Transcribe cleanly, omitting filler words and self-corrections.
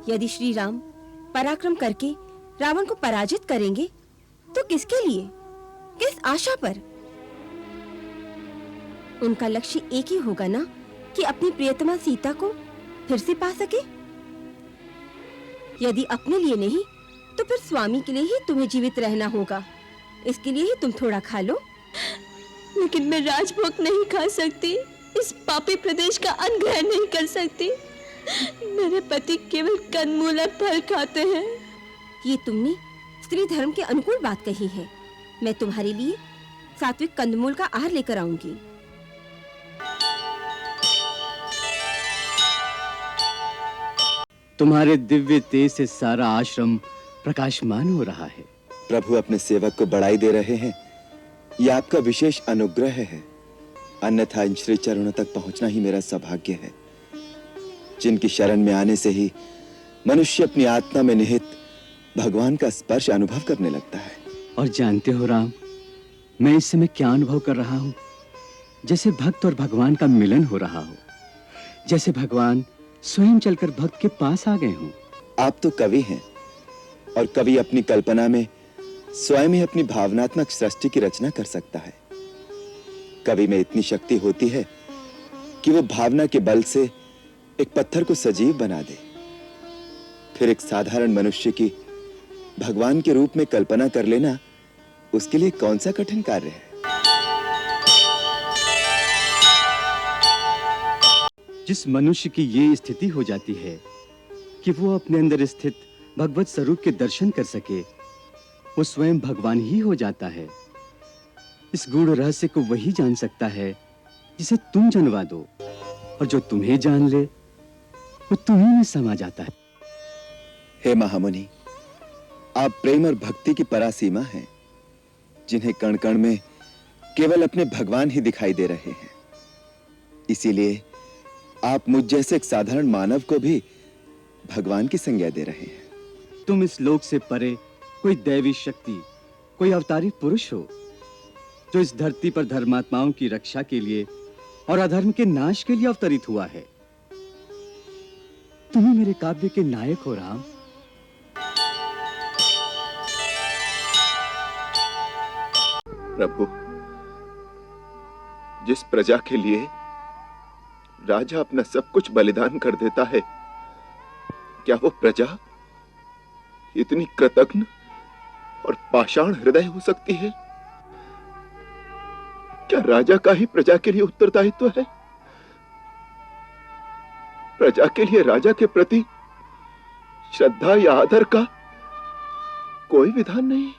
यदि श्री राम पराक्रम करके रावण को पराजित करेंगे तो किसके लिए, किस आशा पर? उनका लक्ष्य एक ही होगा ना कि अपनी प्रियतमा सीता को फिर से पा सके। यदि अपने लिए नहीं तो फिर स्वामी के लिए ही तुम्हें जीवित रहना होगा। इसके लिए ही तुम थोड़ा खा लो। लेकिन मैं राजभोग नहीं खा सकती, इस पापी प्रदेश का अन्न ग्रहण नहीं कर सकती। मेरे पति केवल कंदमूल और फल खाते हैं। ये तुमने स्त्री धर्म के अनुकूल बात कही है। मैं तुम्हारे लिए सात्विक कंदमूल का आहार लेकर आऊंगी। तुम्हारे दिव्य तेज से सारा आश्रम प्रकाशमान हो रहा है। प्रभु अपने सेवक को बढ़ाई दे रहे हैं, यह आपका विशेष अनुग्रह है। अन्यथा इन श्री चरणों तक पहुंचना ही मेरा सौभाग्य है, जिनकी शरण में आने से ही मनुष्य अपनी आत्मा में निहित भगवान का स्पर्श अनुभव करने लगता है। और जानते हो राम, मैं इस समय क्या अनुभव कर रहा हूं? जैसे भक्त और भगवान का मिलन हो रहा हो, जैसे भगवान स्वयं चलकर भक्त के पास आ गए हों। आप तो कवि हैं, और कवि अपनी कल्पना में स्वयं ही अपनी भावनात्मक सृष्टि की रचना कर सकता है। कवि में इतनी शक्ति होती है कि वो भावना के बल से एक पत्थर को सजीव बना दे। फिर एक साधारण मनुष्य की भगवान के रूप में कल्पना कर लेना उसके लिए कौन सा कठिन कार्य है। जिस मनुष्य की ये स्थिति हो जाती है कि वो अपने अंदर स्थित भगवत स्वरूप के दर्शन कर सके, वो स्वयं भगवान ही हो जाता है। इस गूढ़ रहस्य को वही जान सकता है जिसे तुम जनवा दो, और जो तुम्हें जान ले वो तुम्हीं में समा जाता है। हे महामुनि, आप प्रेम और भक्ति की परासीमा हैं, जिन्हें कण कण में केवल अपने भगवान ही दिखाई दे रहे हैं। इसीलिए आप मुझ जैसे एक साधारण मानव को भी भगवान की संज्ञा दे रहे हैं। तुम इस लोक से परे कोई दैवी शक्ति, कोई अवतारी पुरुष हो, जो इस धरती पर धर्मात्माओं की रक्षा के लिए और अधर्म के नाश के लिए अवतरित हुआ है। तुम ही मेरे काव्य के नायक हो राम। प्रभु, जिस प्रजा के लिए राजा अपना सब कुछ बलिदान कर देता है, क्या वो प्रजा इतनी कृतघ्न और पाषाण हृदय हो सकती है? क्या राजा का ही प्रजा के लिए उत्तरदायित्व है? प्रजा के लिए राजा के प्रति श्रद्धा या आदर का कोई विधान नहीं?